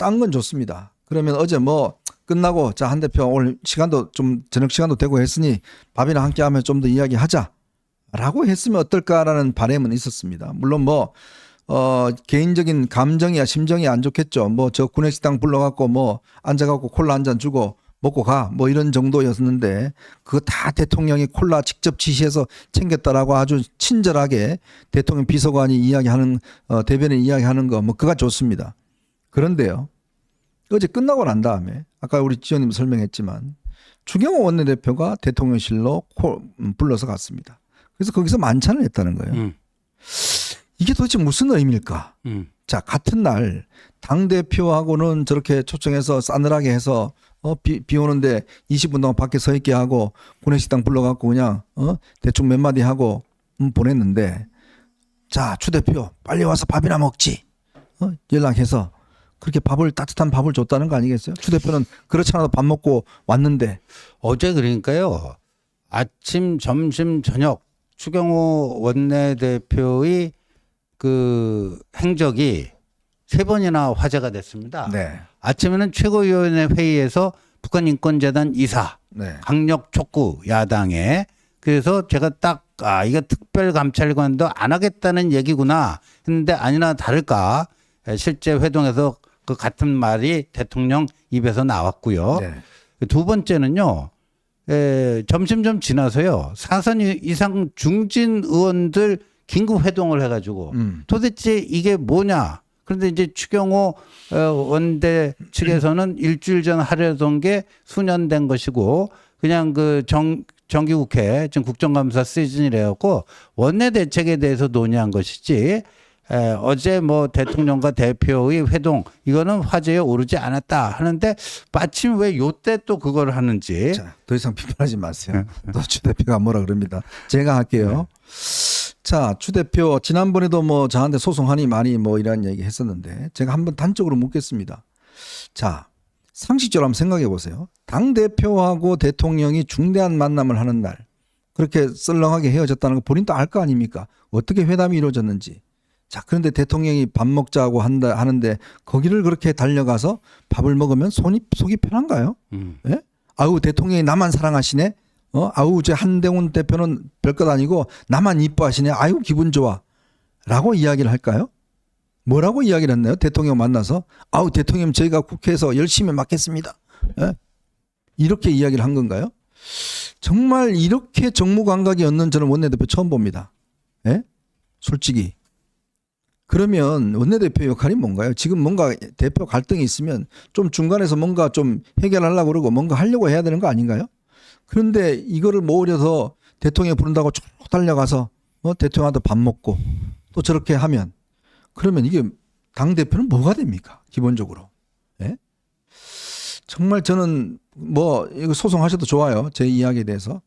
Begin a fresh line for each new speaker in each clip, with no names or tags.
딴 건 좋습니다. 그러면 어제 뭐 끝나고 자, 한 대표 오늘 시간도 좀 저녁 시간도 되고 했으니 밥이나 함께 하면 좀 더 이야기하자라고 했으면 어떨까라는 바람은 있었습니다. 물론 뭐 개인적인 감정이야 심정이 안 좋겠죠. 뭐 저 구내식당 불러갖고 뭐 앉아갖고 콜라 한 잔 주고 먹고 가 뭐 이런 정도였는데 그거 다 대통령이 콜라 직접 지시해서 챙겼다라고 아주 친절하게 대통령 비서관이 이야기하는 대변인 이야기하는 거 뭐 그가 좋습니다. 그런데요. 어제 끝나고 난 다음에 아까 우리 지원님 설명했지만 추경호 원내대표가 대통령실로 불러서 갔습니다. 그래서 거기서 만찬을 했다는 거예요. 이게 도대체 무슨 의미일까? 자, 같은 날 당대표하고는 저렇게 초청해서 싸늘하게 해서 비 오는데 20분 동안 밖에 서 있게 하고 구내식당 불러갖고 그냥 대충 몇 마디 하고 보냈는데 자, 추 대표 빨리 와서 밥이나 먹지. 연락해서 그렇게 따뜻한 밥을 줬다는 거 아니겠어요? 추 대표는 그렇지 않아도 밥 먹고 왔는데.
어제 그러니까요. 아침, 점심, 저녁 추경호 원내대표의 그 행적이 3번이나 화제가 됐습니다.
네.
아침에는 최고위원회 회의에서 북한인권재단 이사,
네.
강력 촉구 야당에 그래서 제가 딱 이거 특별감찰관도 안 하겠다는 얘기구나 했는데 아니나 다를까 실제 회동에서 그 같은 말이 대통령 입에서 나왔고요.
네.
두 번째는요. 점심 좀 지나서요. 4선 이상 중진 의원들 긴급 회동을 해가지고 도대체 이게 뭐냐. 그런데 이제 추경호 원대 측에서는 일주일 전 하려던 게 수년 된 것이고 그냥 그 정기국회 지금 국정감사 시즌이래갖고 원내 대책에 대해서 논의한 것이지 어제 뭐 대통령과 대표의 회동 이거는 화제에 오르지 않았다 하는데 마침 왜 요때 또 그걸 하는지.
자, 더 이상 비판하지 마세요. 또 추 대표가 뭐라 그럽니다. 제가 할게요. 자, 추 대표 지난번에도 뭐 저한테 소송하니 많이 뭐 이런 얘기 했었는데 제가 한번 단적으로 묻겠습니다. 자, 상식적으로 한번 생각해 보세요. 당 대표하고 대통령이 중대한 만남을 하는 날 그렇게 썰렁하게 헤어졌다는 거 본인도 알 거 아닙니까? 어떻게 회담이 이루어졌는지. 자, 그런데 대통령이 밥 먹자고 하는데 거기를 그렇게 달려가서 밥을 먹으면 속이 편한가요? 예? 아우 대통령이 나만 사랑하시네. 아우 저 한대훈 대표는 별것 아니고 나만 이뻐하시네. 아유 기분 좋아. 라고 이야기를 할까요? 뭐라고 이야기를 했나요? 대통령 만나서 아우 대통령 저희가 국회에서 열심히 맡겠습니다. 예? 이렇게 이야기를 한 건가요? 정말 이렇게 정무감각이 없는 저는 원내대표 처음 봅니다. 예? 솔직히. 그러면 원내대표 역할이 뭔가요? 지금 뭔가 대표 갈등이 있으면 좀 중간에서 뭔가 좀 해결하려고 그러고 뭔가 하려고 해야 되는 거 아닌가요? 그런데 이거를 모으려서 대통령이 부른다고 쭉 달려가서 대통령한테 밥 먹고 또 저렇게 하면 그러면 이게 당대표는 뭐가 됩니까? 기본적으로. 예? 정말 저는 뭐 이거 소송하셔도 좋아요. 제 이야기에 대해서.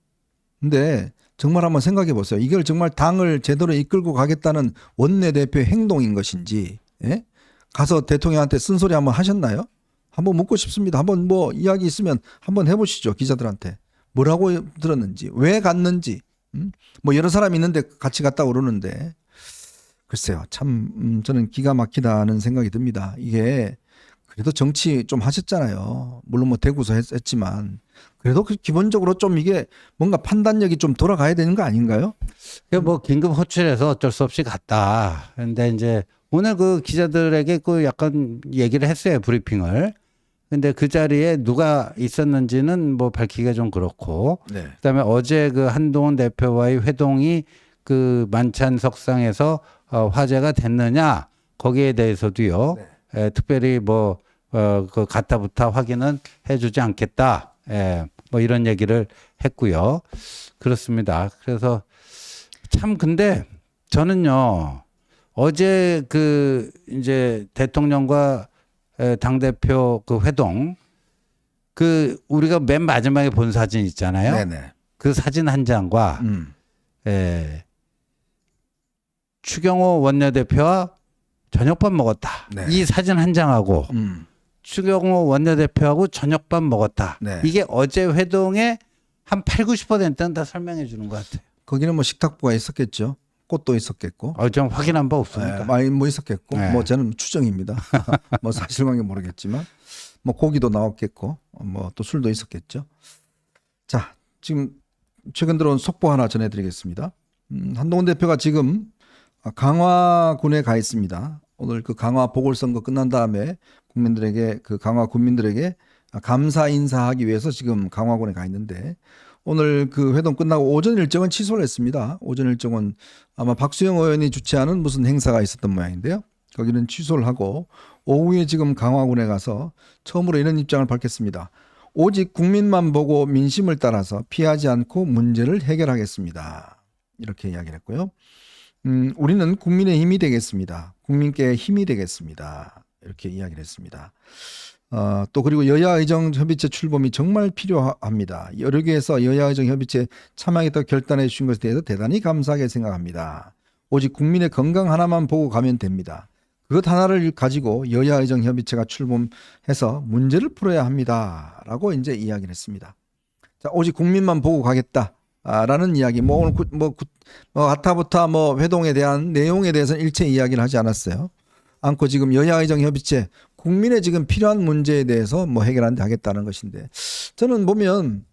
근데 정말 한번 생각해 보세요. 이걸 정말 당을 제대로 이끌고 가겠다는 원내대표의 행동인 것인지, 예? 가서 대통령한테 쓴소리 한번 하셨나요? 한번 묻고 싶습니다. 한번 뭐 이야기 있으면 한번 해보시죠. 기자들한테. 뭐라고 들었는지, 왜 갔는지, 뭐 여러 사람이 있는데 같이 갔다 그러는데, 글쎄요. 참, 저는 기가 막히다는 생각이 듭니다. 이게 그래도 정치 좀 하셨잖아요. 물론 뭐 대구서 했지만. 그래도 기본적으로 좀 이게 뭔가 판단력이 좀 돌아가야 되는 거 아닌가요?
뭐 긴급 호출해서 어쩔 수 없이 갔다. 근데 이제 오늘 그 기자들에게 그 약간 얘기를 했어요. 브리핑을. 근데 그 자리에 누가 있었는지는 뭐 밝히기가 좀 그렇고.
네.
그다음에 어제 그 한동훈 대표와의 회동이 그 만찬석상에서 화제가 됐느냐 거기에 대해서도요.
네.
특별히 뭐 그 가타부타 확인은 해주지 않겠다. 뭐 이런 얘기를 했고요. 그렇습니다. 그래서 참 근데 저는요 어제 그 이제 대통령과 당대표 그 회동 그 우리가 맨 마지막에 본 사진 있잖아요.
네네.
그 사진 한 장과 추경호 원내대표와 저녁밥 먹었다.
네.
이 사진 한 장하고 추경호 원내대표하고 저녁밥 먹었다.
네.
이게 어제 회동의 한 80, 90%는 다 설명해 주는 것 같아요.
거기는 뭐 식탁부가 있었겠죠. 꽃도 있었겠고.
좀 확인한 바 없습니다.
많이 뭐 있었겠고.
네.
뭐 저는 추정입니다. 뭐 사실관계 모르겠지만 뭐 고기도 나왔겠고 뭐 또 술도 있었겠죠. 자, 지금 최근 들어온 속보 하나 전해드리겠습니다. 한동훈 대표가 지금 강화군에 가 있습니다. 오늘 그 강화 보궐선거 끝난 다음에 국민들에게 그 강화 군민들에게 감사 인사하기 위해서 지금 강화군에 가 있는데 오늘 그 회동 끝나고 오전 일정은 취소를 했습니다. 오전 일정은 아마 박수영 의원이 주최하는 무슨 행사가 있었던 모양인데요. 거기는 취소를 하고 오후에 지금 강화군에 가서 처음으로 이런 입장을 밝혔습니다. 오직 국민만 보고 민심을 따라서 피하지 않고 문제를 해결하겠습니다. 이렇게 이야기를 했고요. 우리는 국민의 힘이 되겠습니다. 국민께 힘이 되겠습니다. 이렇게 이야기를 했습니다. 또 그리고 여야의정협의체 출범이 정말 필요합니다. 여러 개에서 여야의정협의체 참여하겠다고 결단해 주신 것에 대해서 대단히 감사하게 생각합니다. 오직 국민의 건강 하나만 보고 가면 됩니다. 그것 하나를 가지고 여야의정협의체가 출범해서 문제를 풀어야 합니다. 라고 이제 이야기를 했습니다. 자, 오직 국민만 보고 가겠다. 라는 이야기. 뭐 오늘 아타부타 뭐 회동에 대한 내용에 대해서는 일체 이야기를 하지 않았어요. 않고 지금 여야의정협의체 국민의 지금 필요한 문제에 대해서 뭐 해결하는데 하겠다는 것인데 저는 보면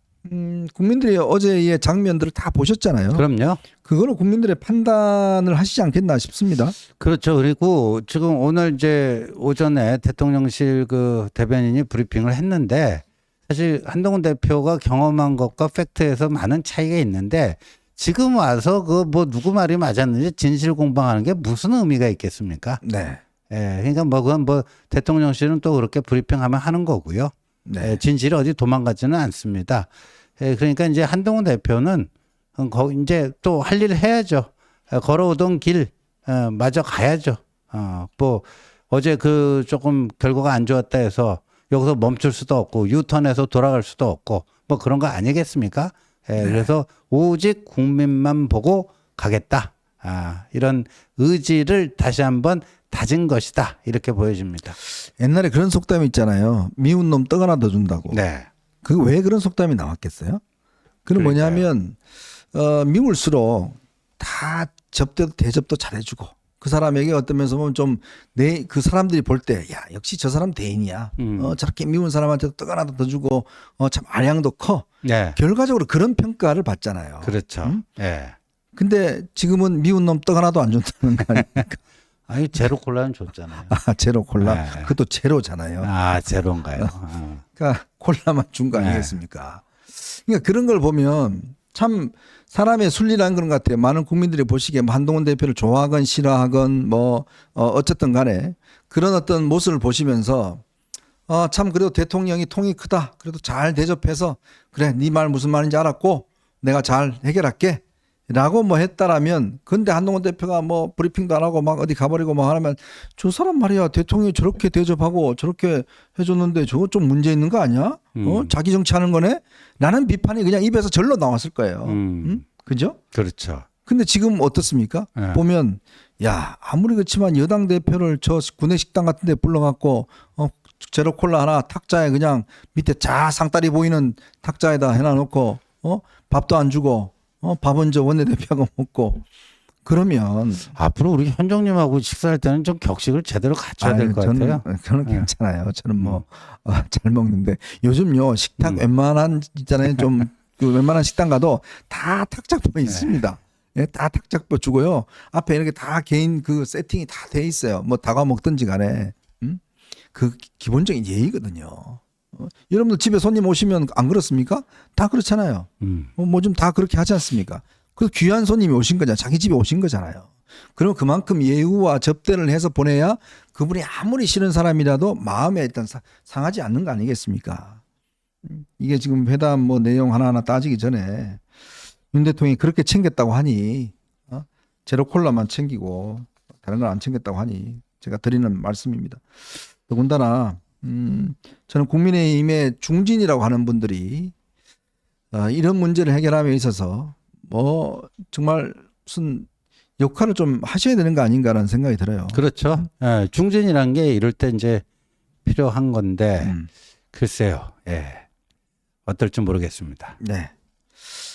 국민들이 어제의 장면들을 다 보셨잖아요.
그럼요.
그거는 국민들의 판단을 하시지 않겠나 싶습니다.
그렇죠. 그리고 지금 오늘 이제 오전에 대통령실 그 대변인이 브리핑을 했는데 사실 한동훈 대표가 경험한 것과 팩트에서 많은 차이가 있는데 지금 와서 그 뭐 누구 말이 맞았는지 진실 공방하는 게 무슨 의미가 있겠습니까?
네.
예, 그러니까 뭐 그건 뭐 대통령실은 또 그렇게 브리핑하면 하는 거고요.
네.
예, 진실이 어디 도망가지는 않습니다. 예, 그러니까 이제 한동훈 대표는 이제 또 할 일을 해야죠. 걸어오던 길 마저 가야죠. 뭐 어제 그 조금 결과가 안 좋았다 해서 여기서 멈출 수도 없고 유턴해서 돌아갈 수도 없고 뭐 그런 거 아니겠습니까? 예,
네.
그래서 오직 국민만 보고 가겠다. 이런 의지를 다시 한번 다진 것이다. 이렇게 보여집니다.
옛날에 그런 속담이 있잖아요. 미운 놈 떡 하나 더 준다고.
네.
그 왜 그런 속담이 나왔겠어요? 그건
그러니까요.
뭐냐면 미울수록 다 접대도 대접도 잘해주고 그 사람에게 어떤 면에서 보면 좀 그 사람들이 볼 때 야 역시 저 사람 대인이야. 저렇게 미운 사람한테도 떡 하나 더 주고 참 알량도 커.
네.
결과적으로 그런 평가를 받잖아요.
그렇죠. 예.
근데 지금은 미운 놈 떡 하나도 안 준다는 거 아닙니까?
아니 제로 콜라는 줬잖아요.
제로 콜라.
네.
그것도 제로잖아요.
제로인가요?
그러니까 콜라만 준 거
네.
아니겠습니까? 그러니까 그런 걸 보면 참 사람의 순리라는 그런 것 같아요. 많은 국민들이 보시기에 뭐 한동훈 대표를 좋아하건 싫어하건 뭐 어쨌든 간에 그런 어떤 모습을 보시면서 참 그래도 대통령이 통이 크다. 그래도 잘 대접해서 그래 네 말 무슨 말인지 알았고 내가 잘 해결할게. 라고 뭐 했다라면 근데 한동훈 대표가 뭐 브리핑도 안 하고 막 어디 가버리고 뭐 하면 저 사람 말이야 대통령이 저렇게 대접하고 저렇게 해줬는데 저거 좀 문제 있는 거 아니야? 자기 정치하는 거네? 라는 비판이 그냥 입에서 절로 나왔을 거예요. 그죠?
그렇죠.
근데 지금 어떻습니까?
네.
보면 야 아무리 그렇지만 여당 대표를 저 구내식당 같은 데 불러갖고 제로 콜라 하나 탁자에 그냥 밑에 상다리 보이는 탁자에다 해놔놓고 밥도 안 주고 밥은 저 원내대표가 먹고 그러면
앞으로 우리 현정님하고 식사할 때는 좀 격식을 제대로 갖춰야 될 것 같아요.
저는
네.
괜찮아요. 저는 뭐 잘 먹는데 요즘요 식탁 웬만한 있잖아요. 좀 그 웬만한 식당 가도 다 탁자보 있습니다. 예, 다 탁자보 주고요. 앞에 이렇게 다 개인 그 세팅이 다 돼 있어요. 뭐 다가 먹든지 간에 그 기본적인 예의거든요. 여러분들 집에 손님 오시면 안 그렇습니까? 다 그렇잖아요. 뭐 좀 다 그렇게 하지 않습니까? 그 귀한 손님이 오신 거잖아요. 자기 집에 오신 거잖아요. 그럼 그만큼 예우와 접대를 해서 보내야 그분이 아무리 싫은 사람이라도 마음에 일단 상하지 않는 거 아니겠습니까? 이게 지금 회담 뭐 내용 하나하나 따지기 전에 윤 대통령이 그렇게 챙겼다고 하니 제로 콜라만 챙기고 다른 걸 안 챙겼다고 하니 제가 드리는 말씀입니다. 더군다나 저는 국민의힘의 중진이라고 하는 분들이 이런 문제를 해결함에 있어서 뭐 정말 무슨 역할을 좀 하셔야 되는 거 아닌가라는 생각이 들어요.
그렇죠. 예, 중진이란 게 이럴 때 이제 필요한 건데 글쎄요. 예. 어떨지 모르겠습니다.
네.